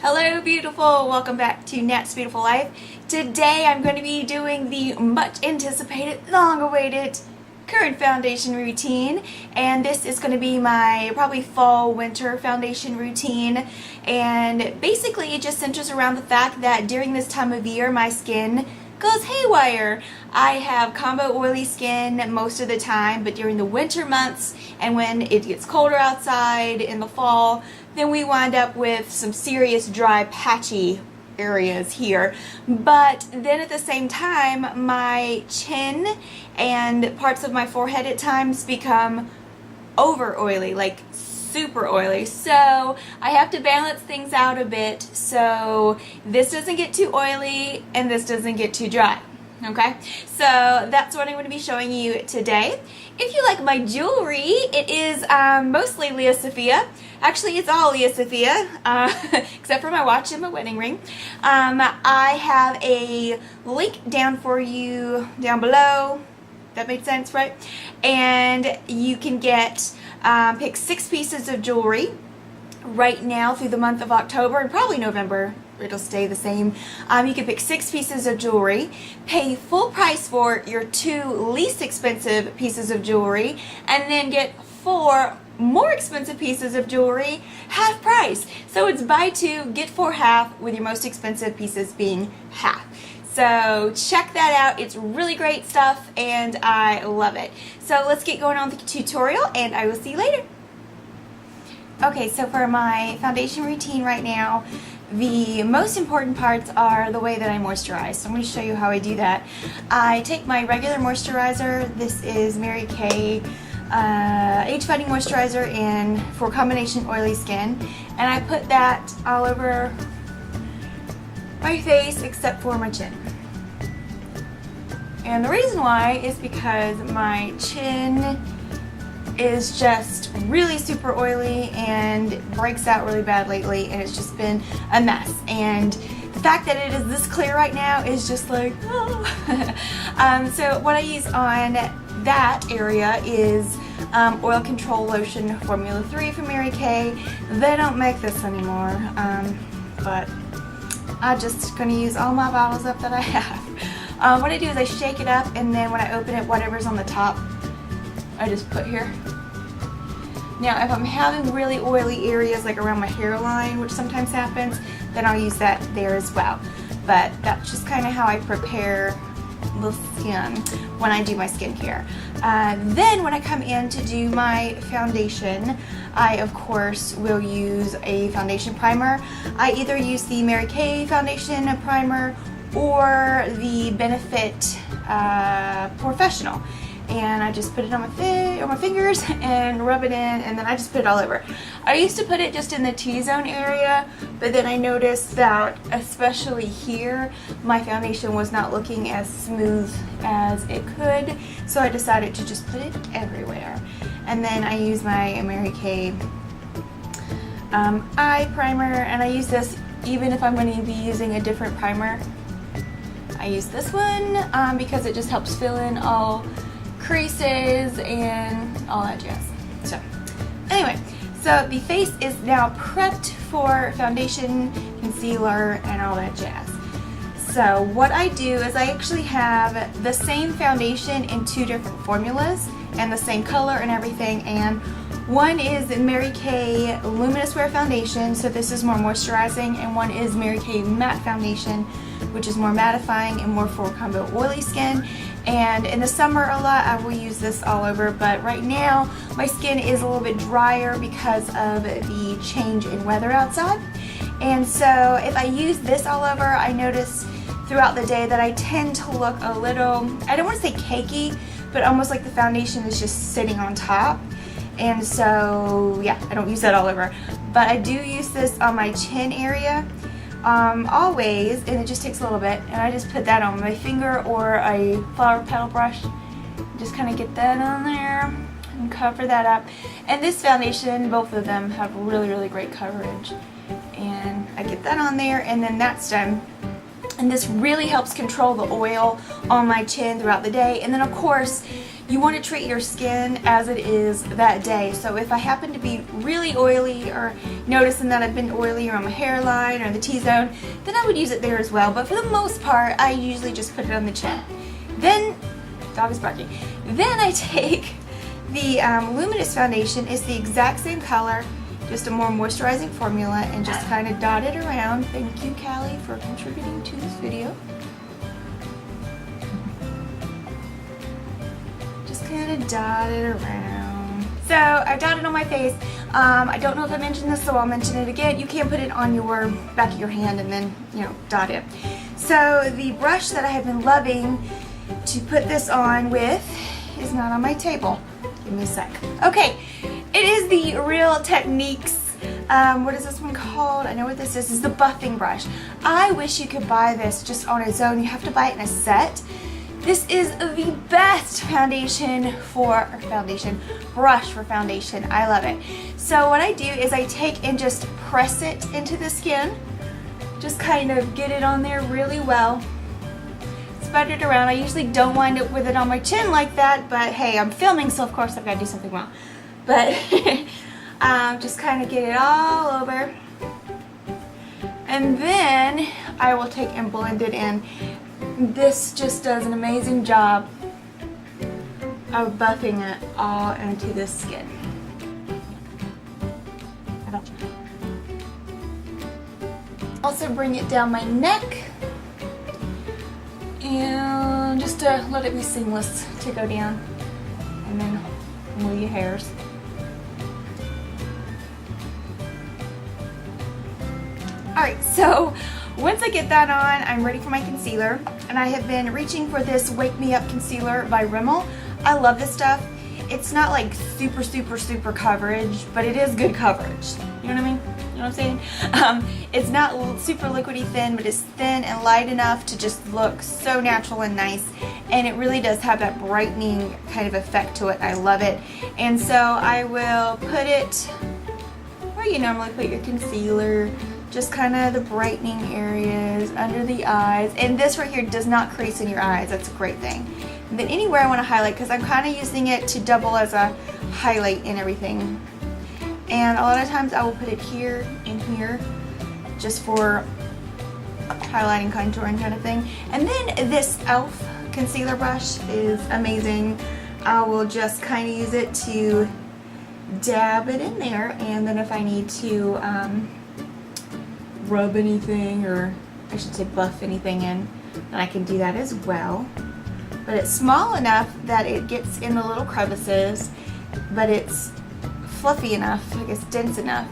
Hello beautiful, welcome back to Nat's Beautiful Life. Today I'm going to be doing the much anticipated, long awaited current foundation routine, and this is going to be my probably fall winter foundation routine, and basically it just centers around the fact that during this time of year my skin goes haywire. I have combo oily skin most of the time, but during the winter months and when it gets colder outside in the fall, then we wind up with some serious dry patchy areas here. But then at the same time my chin and parts of my forehead at times become over oily, like super oily, so I have to balance things out a bit so this doesn't get too oily and this doesn't get too dry. Okay, so that's what I'm going to be showing you today. If you like my jewelry, it is mostly Lea Sophia. Actually, it's all Lea Sophia, except for my watch and my wedding ring. I have a link down for you down below. That made sense, right? And you can get pick 6 pieces of jewelry right now through the month of October and probably November. It'll stay the same. You can pick 6 pieces of jewelry, pay full price for your 2 least expensive pieces of jewelry, and then get 4 more expensive pieces of jewelry half price. So it's buy 2, get 4 half, with your most expensive pieces being half. So check that out. It's really great stuff and I love it. So let's get going on with the tutorial and I will see you later. Okay, so for my foundation routine right now, the most important parts are the way that I moisturize. So I'm going to show you how I do that. I take my regular moisturizer. This is Mary Kay Age Fighting Moisturizer for combination oily skin, and I put that all over my face except for my chin. And the reason why is because my chin is just really super oily and breaks out really bad lately, and it's just been a mess, and the fact that it is this clear right now is just like, oh. So what I use on that area is Oil Control Lotion Formula 3 from Mary Kay. They don't make this anymore, but I'm just going to use all my bottles up that I have. What I do is I shake it up, and then when I open it, whatever's on the top I just put here. Now if I'm having really oily areas like around my hairline, which sometimes happens, then I'll use that there as well. But that's just kind of how I prepare the skin when I do my skincare. Then when I come in to do my foundation, I of course will use a foundation primer. I either use the Mary Kay foundation primer or the Benefit Porefessional. And I just put it on my fingers and rub it in, and then I just put it all over. I used to put it just in the T-zone area, but then I noticed that especially here my foundation was not looking as smooth as it could, so I decided to just put it everywhere. And then I use my Mary Kay eye primer, and I use this even if I'm going to be using a different primer. I use this one because it just helps fill in all creases and all that jazz. So anyway, so the face is now prepped for foundation, concealer, and all that jazz. So what I do is I actually have the same foundation in 2 different formulas and the same color and everything, and one is Mary Kay Luminous Wear Foundation, so this is more moisturizing, and one is Mary Kay Matte Foundation, which is more mattifying and more for combo oily skin. And in the summer a lot I will use this all over, but right now my skin is a little bit drier because of the change in weather outside. And so if I use this all over, I notice throughout the day that I tend to look a little, I don't want to say cakey, but almost like the foundation is just sitting on top. And so yeah, I don't use that all over, but I do use this on my chin area always, and it just takes a little bit, and I just put that on my finger or a flower petal brush, just kind of get that on there and cover that up. And this foundation, both of them have really great coverage, and I get that on there, and then that's done. And this really helps control the oil on my chin throughout the day. And then of course you want to treat your skin as it is that day. So if I happen to be really oily or noticing that I've been oily around my hairline or the T-zone, then I would use it there as well. But for the most part, I usually just put it on the chin. Then, dog is barking. Then I take the Luminous foundation. It's the exact same color, just a more moisturizing formula, and just kind of dot it around. Thank you, Callie, for contributing to this video. Just kind of dot it around. So I dotted on my face. I don't know if I mentioned this, so I'll mention it again. You can put it on your back of your hand and then, you know, dot it. So the brush that I have been loving to put this on with is not on my table. Give me a sec. Okay, it is the Real Techniques, what is this one called? I know what this is. This is the buffing brush. I wish you could buy this just on its own. You have to buy it in a set. This is the best brush for foundation. I love it. So what I do is I take and just press it into the skin. Just kind of get it on there really well. Spread it around. I usually don't wind up with it on my chin like that, but hey, I'm filming, so of course I've got to do something wrong. But just kind of get it all over. And then I will take and blend it in. This just does an amazing job of buffing it all into the skin. Also bring it down my neck, and just to let it be seamless to go down, and then move your hairs. Alright, so once I get that on, I'm ready for my concealer, and I have been reaching for this Wake Me Up Concealer by Rimmel. I love this stuff. It's not like super coverage, but it is good coverage. You know what I mean? You know what I'm saying? It's not super liquidy thin, but it's thin and light enough to just look so natural and nice, and it really does have that brightening kind of effect to it. I love it. And so I will put it where you normally put your concealer, just kind of the brightening areas under the eyes. And this right here does not crease in your eyes. That's a great thing. And then anywhere I want to highlight, because I'm kind of using it to double as a highlight in everything. And a lot of times I will put it here and here just for highlighting, contouring kind of thing. And then this e.l.f. concealer brush is amazing. I will just kind of use it to dab it in there, and then if I need to rub anything, or I should say buff anything in, then I can do that as well. But it's small enough that it gets in the little crevices, but it's fluffy enough, I guess dense enough,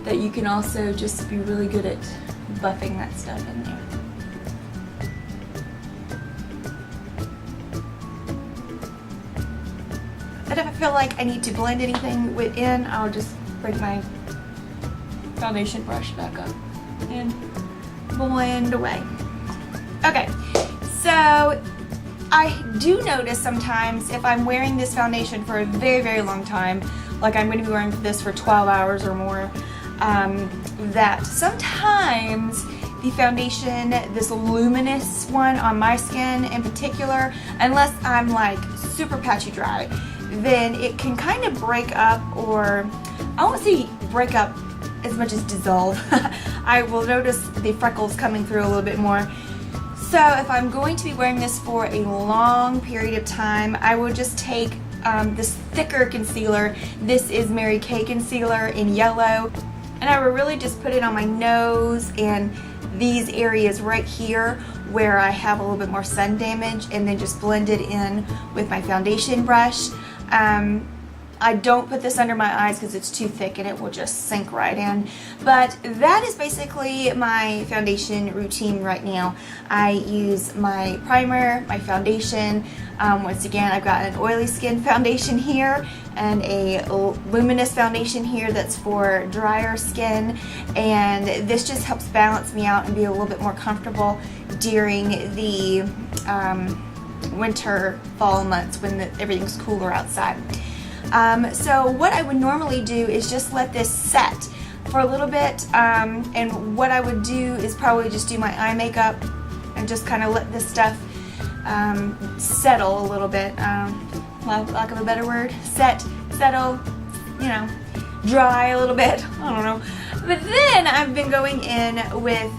that you can also just be really good at buffing that stuff in there. But if I feel like I need to blend anything in, I'll just bring my foundation brush back up and blend away. Okay, so I do notice sometimes if I'm wearing this foundation for a very long time, like I'm going to be wearing this for 12 hours or more, that sometimes the foundation, this Luminous one on my skin in particular, unless I'm like super patchy dry, then it can kind of break up, or I won't say break up as much as dissolve. I will notice the freckles coming through a little bit more. So if I'm going to be wearing this for a long period of time, I will just take this thicker concealer. This is Mary Kay concealer in yellow, and I will really just put it on my nose and these areas right here where I have a little bit more sun damage, and then just blend it in with my foundation brush. I don't put this under my eyes because it's too thick and it will just sink right in. But that is basically my foundation routine right now. I use my primer, my foundation. Once again, I've got an oily skin foundation here and a Luminous foundation here that's for drier skin. And this just helps balance me out and be a little bit more comfortable during the winter, fall months when everything's cooler outside. So what I would normally do is just let this set for a little bit, and what I would do is probably just do my eye makeup and just kind of let this stuff settle a little bit. lack of a better word, settle, you know, dry a little bit. I don't know. But then I've been going in with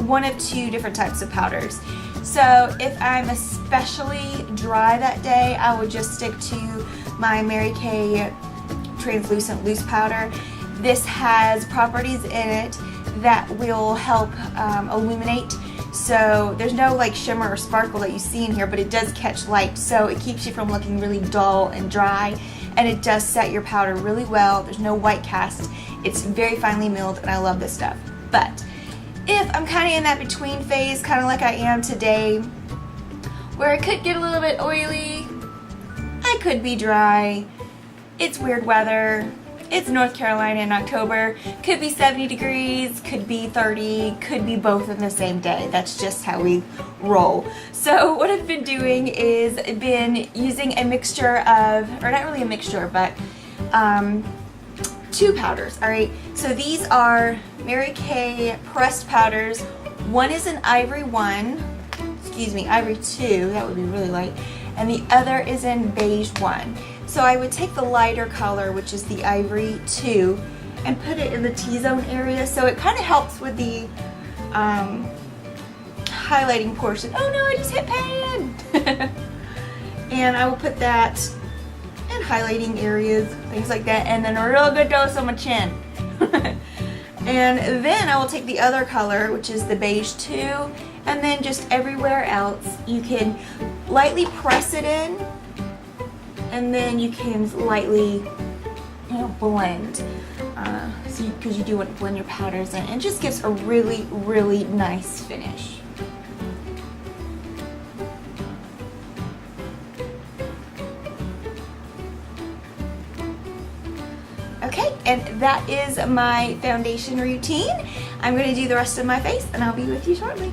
one of two different types of powders. So if I'm especially dry that day, I will just stick to my Mary Kay translucent loose powder. This has properties in it that will help illuminate. So there's no like shimmer or sparkle that you see in here, but it does catch light, so it keeps you from looking really dull and dry, and it does set your powder really well. There's no white cast. It's very finely milled, and I love this stuff. But if I'm kind of in that between phase, kind of like I am today, where it could get a little bit oily, I could be dry, it's weird weather, it's North Carolina in October, could be 70 degrees, could be 30, could be both in the same day. That's just how we roll. So what I've been doing is been using a mixture of, or not really a mixture, but two powders, all right? So these are Mary Kay pressed powders. One is an ivory 1, excuse me, ivory 2, that would be really light, and the other is in beige 1. So I would take the lighter color, which is the ivory 2, and put it in the T-zone area, so it kind of helps with the highlighting portion. Oh no, I just hit pan! And I will put that in highlighting areas, things like that, and then a real good dose on my chin. And then I will take the other color, which is the beige 2, and then just everywhere else you can lightly press it in, and then you can lightly, you know, blend. Because you do want to blend your powders in. It just gives a really, really nice finish. Okay, and that is my foundation routine. I'm going to do the rest of my face, and I'll be with you shortly.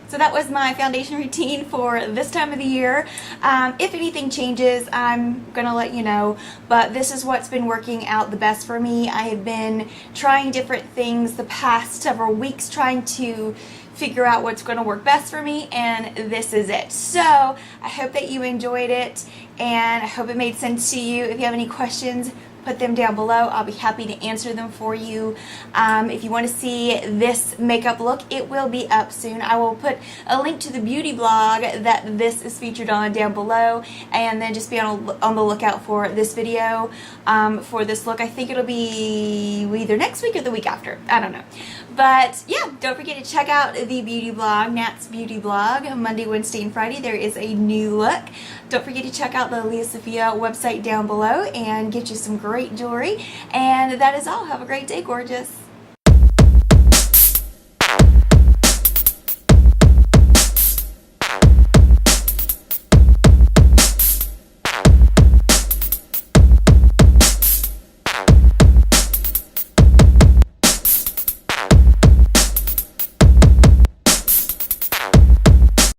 So that was my foundation routine for this time of the year. If anything changes, I'm gonna let you know, but this is what's been working out the best for me. I have been trying different things the past several weeks, trying to figure out what's gonna work best for me, and this is it. So I hope that you enjoyed it, and I hope it made sense to you. If you have any questions, put them down below. I'll be happy to answer them for you. If you want to see this makeup look, it will be up soon. I will put a link to the beauty blog that this is featured on down below, and then just be on the lookout for this video for this look. I think it'll be either next week or the week after. I don't know. But yeah, don't forget to check out the beauty blog, Nat's Beauty Blog. Monday, Wednesday, and Friday there is a new look. Don't forget to check out the Leah Sophia website down below and get you some great jewelry. And that is all. Have a great day, gorgeous.